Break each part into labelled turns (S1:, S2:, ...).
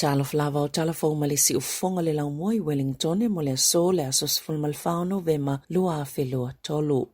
S1: Tala Fou Tala Fou malisi ufonga le laumoi Wellington mo le so le asos fulmalfao Novema lua felua tolu.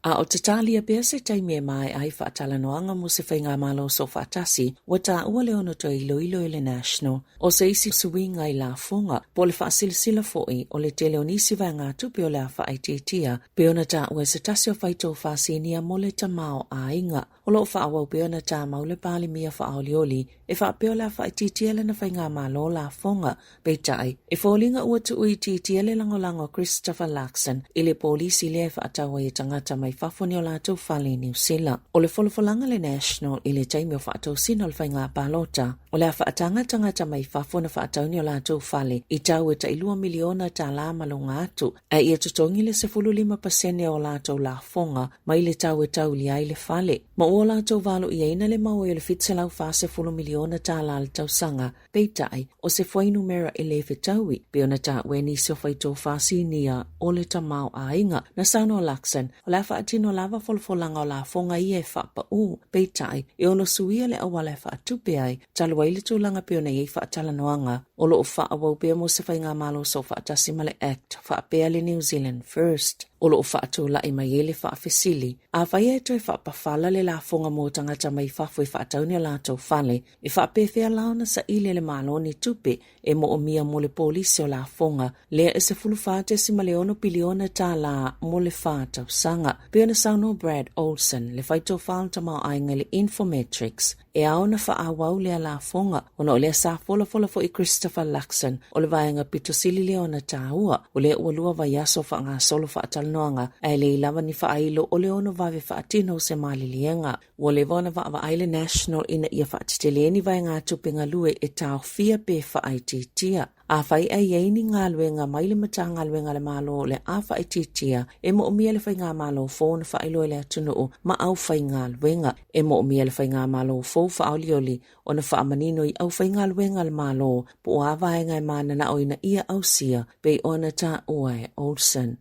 S1: A o te talia pia se taimie mai ai whaatala noanga mo se whainga malo so whaatasi wa ta ua le ono to iloilo le national o se isi suinga i la fonga po le whaasilsila foi o le tele onisi vanga tupi o le a whaititia peona ta ua se tasi o whaito whaasinia mo le tamao a inga o lo whaawau peona ta maule pali mia whaaolioli e whaapeo le a whaititia le na whainga malo la fonga peitai e fōlinga ua tu ui titia le langolango Christopher Luxon i le polisi le whaatawa i tangata mai whafoni o lātou whale New Zealand. O le wholofolanga le national i le taimi o whaatau sino le whainga pālota. O le a whaatanga tangata mai whafona whaatauni o lātou whale i tau e ta 2 miliona ta la malunga atu. A ia tutongi le 15% o lātou la fonga mai le tau e tau li ai le whale. Ma o lātou valo i aina le mau e le fitselau wha 10 miliona ta la le tau sanga. Peitai o se whai numera e le whetaui. Peona ta weni se whaito whasinia o le tamau a inga. Na Sāmoa Luxon o le tino lava folfolanga o la fonga i e whapa u, peitai, e ono suia le awala e whaatupe ai, talua ili tūlanga peona i e whaatala noanga, o lo o whaawau pia mo se whainga malo so whaatasi male act, whaapea le New Zealand first, o lo o whaatu la i mai ele whaafesili, a whai e toi whaapawhala le la fonga mo tangata mai whafo i whaatauni o lātou whale, i whaapewhea laona sa ile le malo ni tupe, e mo o mia mo le polisi o la fonga, lea e se fulufate si male ono piliona ta la mo le whaatau sanga, peona sauno Brad Olsen le whaito whaanta mau ainga le Infometrics e aona whaawau lea la fonga ona o lea sa fola fo i Christopher Luxon o le vaenga pitosili leona tāua o lea ualua vaiaso whaanga solo whaatalnoanga e le ilawa ni whaailo o leono vave whaatino se malilienga o le vona wa aile national ina ia whaatiteleeni vaenga tupinga lue e tau fia pe whaaititia. A whai ai eini ngā luenga mai le mata ngā luenga le malo le a whai titia e mo umia le whai ngā malo fō na whai loe le atunu ma au whai ngā luenga e mo umia le whai ngā malo fō whaolioli o na wha manino i au whai ngā luenga le malo po a vai ngai mana na oina ia au sia pe ona ta oe Olsen.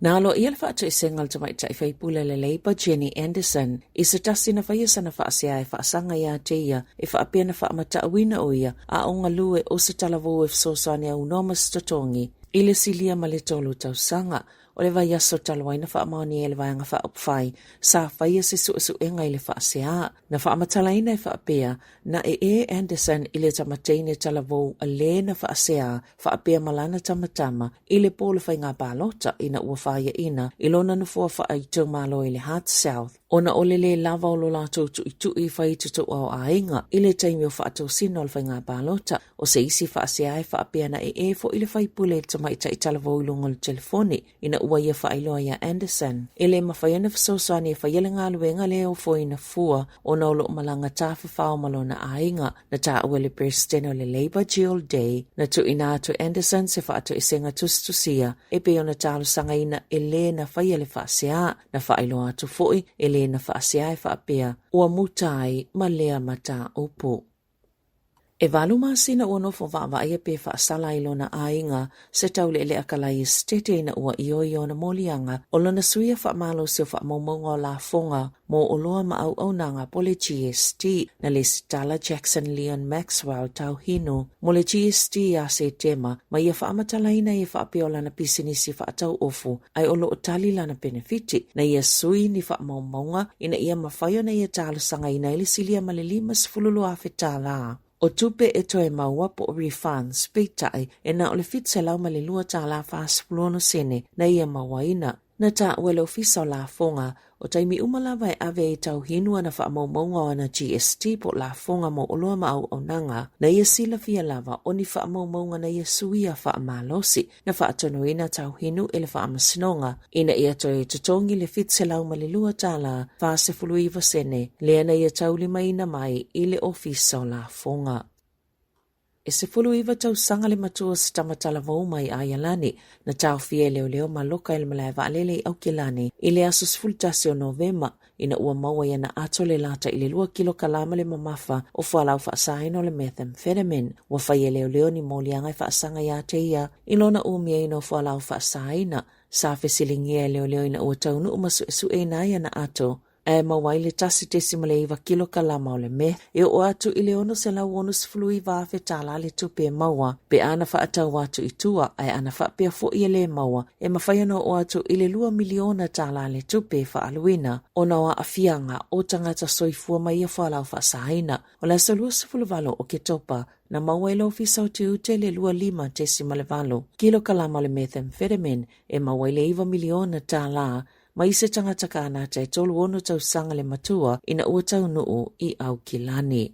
S1: Nalo ia le whaatu i sengal ta mai tai whaipule le Labour Jenny Anderson i se tasi na whaiasa na whaasia e whaasanga ia te ia e whaapea na whaamata awina o ia a onga lue o se Tala Fou e fsosane au nomas totongi i le silia ma le tolu tau sanga o le vai aso talawai na whaamaoni e le vaianga whaopwhai sa whaia se su enga i le whaasea na whaamatalaina e whaapea na e Anderson i le tamateine Tala Fou a le na whaasea whaapea malana tamatama i le pōle whainga pālota ina ua whaia ina i lona na fua whaaitou malo i le Heart South ona o le lava o lo lātou tu i whai tutu au a inga i le taimi o whaatou sino le whainga pālota o se isi whaasea e whaapea na fo i le whaipule tamaita i Tala Fou i longa le telefoni ina ua ia whailoa ia Anderson. E le mawhaiana whasosoani e whaiele ngā luenga leo fo ina fua o na olo malanga tāwha whao malona a inga na tā ua le presidente o le Labour Jill Day na tu ina atu Anderson se whaato i senga tustusia e pe ona tālu sanga ina e le na whaiele whaasea na whailoa atu foi e le na whaasea e whaapea ua mutai ma lea mata opo. E valuma sina ua nofo vava ia pe whaasala i lona ainga se tau le akalai stete ina ua io na molianga o lona suia whaamalo se whaamaumaunga o la fonga mo o loa ma au nanga po le GST na le Stella Jackson Leon Maxwell tau hino mo le GST a se tema ma ia whaamatalaina ia whaapeo lana pisinisi whaatau ofu ai o loo tali lana benefiti na ia sui ni whaamaumaunga ina ia mawhaio na ia talo sanga ina ili silia ma le 5 afetala. O tupe e toe maua po refunds peitai e na o le fitselau ma le lua tā la whaaspulono sene na ia mawaina. Na tā ua le ofisa o la fonga o taimi umalawa e ave e tau hinua na whaamaumaunga o na GST po la fonga mo oloa ma au nanga na ia sila fia lava o ni whaamaumaunga na ia suia whaamalosi na whaatonoina tau hinu e le whaamasnonga ina ia toe tutongi le fitselau ma le lua tala whaasefuluiva sene lea na ia tau lima ina mai i le ofisa o la fonga. E se fuluiva tau sanga le matua se tamatala vau mai ayalani na tau fie leo ma loka il malai vaalele au kilani i le asos fultasi o Novema ina ua maua yana ato le lata i le 2 kilo kalama le mamafa o whalau whaasaino le methamphetamine wa whaie leo ni molianga i whaasanga ia te ia ilona umia ino whalau whaasaina sa fesilingia leo ina ua taunu umasu esu e na yana ato e mawai le tasi desimale iwa kilo kalama o le me, e o atu i le ono se lau ono sifulu i wafe tala le tupe maua, pe ana wha atau atu i tua, ai ana wha pia fo i le maua, e mawhaiano o atu i le 2 miliona tala le tupe wha aluina, ona wa afianga o tangata soifua mai a whalau wha sahaina, o la salua sifulu valo o ke topa, na mawelo fisau te ute le 2.5 desimale valo, kilo kalama le methamphetamine, e mawele 1 miliona tala, mai se tangata ka anata e tolu ono tau sanga le matua ina ua tau nuu i au kilani.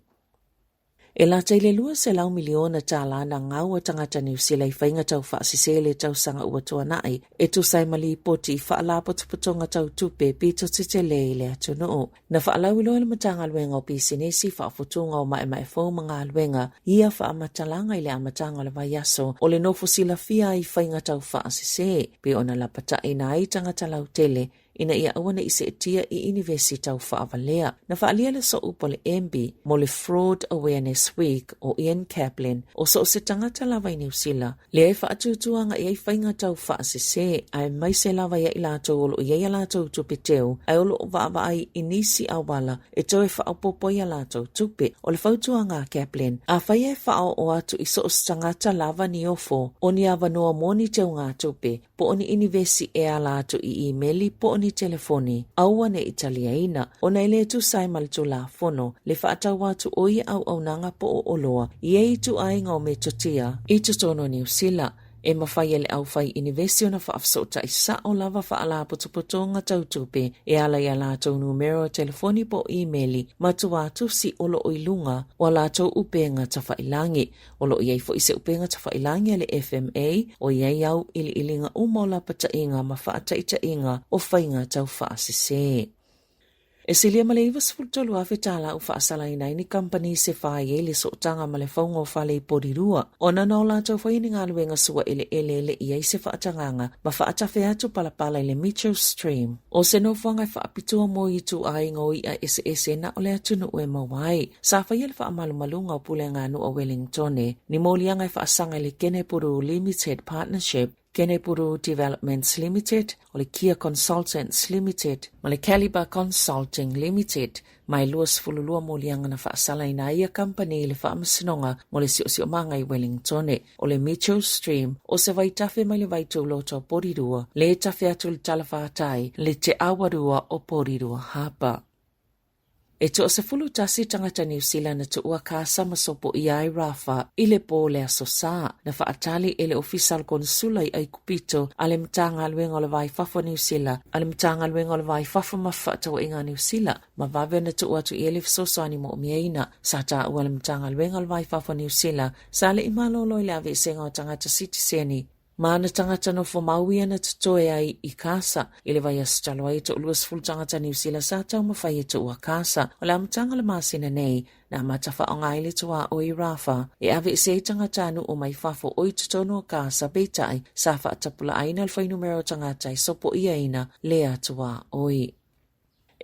S1: E la teile 2 miliona tala na ngau tangata New Zealand i whainga tau whaasisele tau sanga ua tuanai, e tu sai mali poti i whaala potupotonga tau tupe pito tite le atu nuu. Na whaalau ilo le matanga luenga o pisinesi whaafotunga o mae fau mga luenga, ia whaamatalanga i le amatanga le vaiaso, o le nofo sila fia i whainga tau whaasise, pe ona la pata ina i tangata lau tele, ina ia awana i se etia i universita o whaavalea. Na whaalia le so upo le MB mo le Fraud Awareness Week o Ian Kaplan o so se tangata lava i New Zealand. Le ai whaatutuanga i ai whainga tau whaasese ai mai se lava ia i lato olo i ai lato tupe teo ai olo o vaava ai inisi awala e toe whaapopo i lato tupe. O le whautuanga Kaplan a whai e whao o atu i so tangata lava ni ofo o ni avanua moni teo ngā tupe po oni universi e a lato i emaili po oni telefoni aua ne italiaina ona ile tu sai maltu la fono le whaatau watu o i au nanga po o oloa i e tu ainga o me totia i tutono New Zealand e mawhai ele au whai universio na whaafsota i sa o lava whaala potopotonga tautupe e ala i ala tau numero telefoni po emaili matua atu si olo o ilunga o ala tau upenga ta whailangi olo i eifo i se upenga ta whailangi ale FMA o i au ili ilinga umola pata inga ma whaata inga o whainga tau whaasise. E silia maleiva sfultolu afe tala u whaasala ina ni company se whae le so tanga male whaunga o whale i porirua. O nana o lātou whaini ngā luenga sua ele i ei se whaatanganga ma whaatafe atu palapala i le Mitchell Stream. O se no whanga whaapitua mo i tu ainga o i a ese na o le atunu ue mawai. Sa whai ele whaamalumalunga o pule ngā nu o Wellingtone ni molianga i whaasanga le Kenepuru Limited Partnership Kenepuru Developments Limited, o le Kia Consultants Limited, ma le Caliber Consulting Limited, mai luas fululua molianga na whaasala ina ia company le whaamasonga mo le sio manga i Wellingtone, o le Mitchell Stream, o se waitafe mai le waitu loto porirua, le tafe atu le talawhaatai, le te awarua o porirua hapa. E to se fulu tasi tangata New Zealand na tua kasa masopo i ai rafa i le po le asosa na whaatali ele official konsula i ai kupito ale mtanga luenga o le vai fafa New Zealand ale mtanga luenga o le vai fafa mawhata o inga New Zealand ma vave na tua tu i ele fisosani mo umiaina sa ta ua le mtanga luenga o le vai fafa New Zealand sa le imalolo i le ave senga o tangata sitiseni Mana tangata no fo mauia na tutoe ai i kasa, ile vai astalo ai to luas ful tangata New Zealand sa tau mawhai e ua kasa, o la mtanga le masina nei, na matafa o ngai le tua o i rafa, e ave se tangata anu o mai fafo o i tutono o kasa beitai, sa fa atapula aina alfai numero tangata i sopo i aina lea tua oi.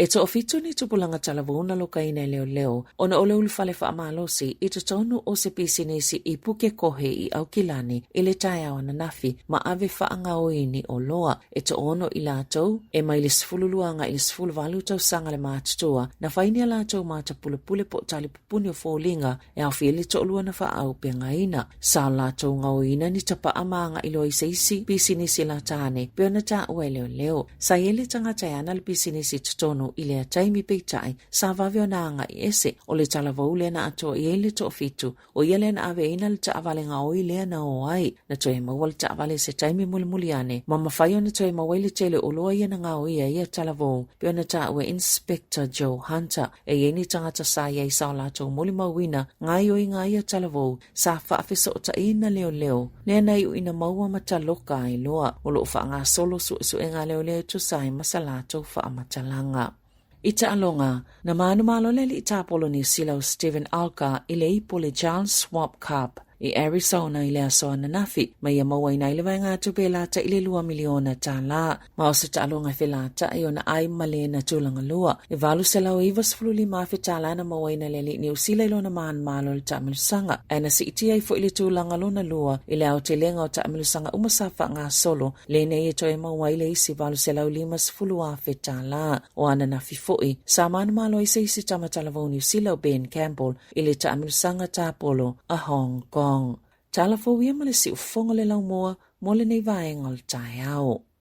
S1: E to ofitu ni tupulanga talavuna lokaina leo, ona ole ulfale fa amalosi, i tutonu o se pisinesi i puke kohe i au kilani, ile taia o nafi, ma ave fa anga oini o loa, e to ono i latou, e mai lisfululuanga i lisfuluvalu tau sanga le mātutua, na faini a latou mata pulepule po tali pupuni o fōlinga, e au fili to olua na fa au pengaina, sa latou nga oina ni tapa amanga ilo i seisi, pisinesi latane, peona ta ue leo, sa yele tangatayana le pisinesi tutonu, ile taimi peitai sa vaveo na nga i ese o le talavou le na ato i ele to fitu o ile na ave ina le taavale nga o ile na o ai na toe mawal taavale se taimi mulimuliane ma mawhaio na toe mawele tele o loa ia na nga o ia talavou pio na ta ue Inspector Joe Hunter e ieni tangata sa iei sa o lato mulimawina ngai o inga ia talavou sa faafisa o ta ina leo le na iu ina maua mataloka ai loa o lo fa nga solo su enga leo tu sai masalato fa matalanga. Ita alonga, na manu malolele ita apolo ni sila o Stephen Alka ile ipo le Giant Swap Cup. I Arizona I le aso na nafi, mai mawai na ile nga tupela ta ile 2 miliona tala. Mao se talo nga filata i ona ai male na tulanga lua. I valu se lau ivas fululi mafi tala na mawai na leli ni usila ilo na maan malo le taamilusanga. Aina si iti ai fo ile tulanga luna lua ile au te lenga o taamilusanga umasafa nga solo le ne e toi mawai le isi valu se lau 5 afe tala. O ana nafi foi. Saman malo isa isi tamatalavo ni usila o Ben Campbell ile taamilusanga tapolo a Hong Kong. Tala Fou ia malisi ufonga le lau moa mo le nei vaenga o tai au.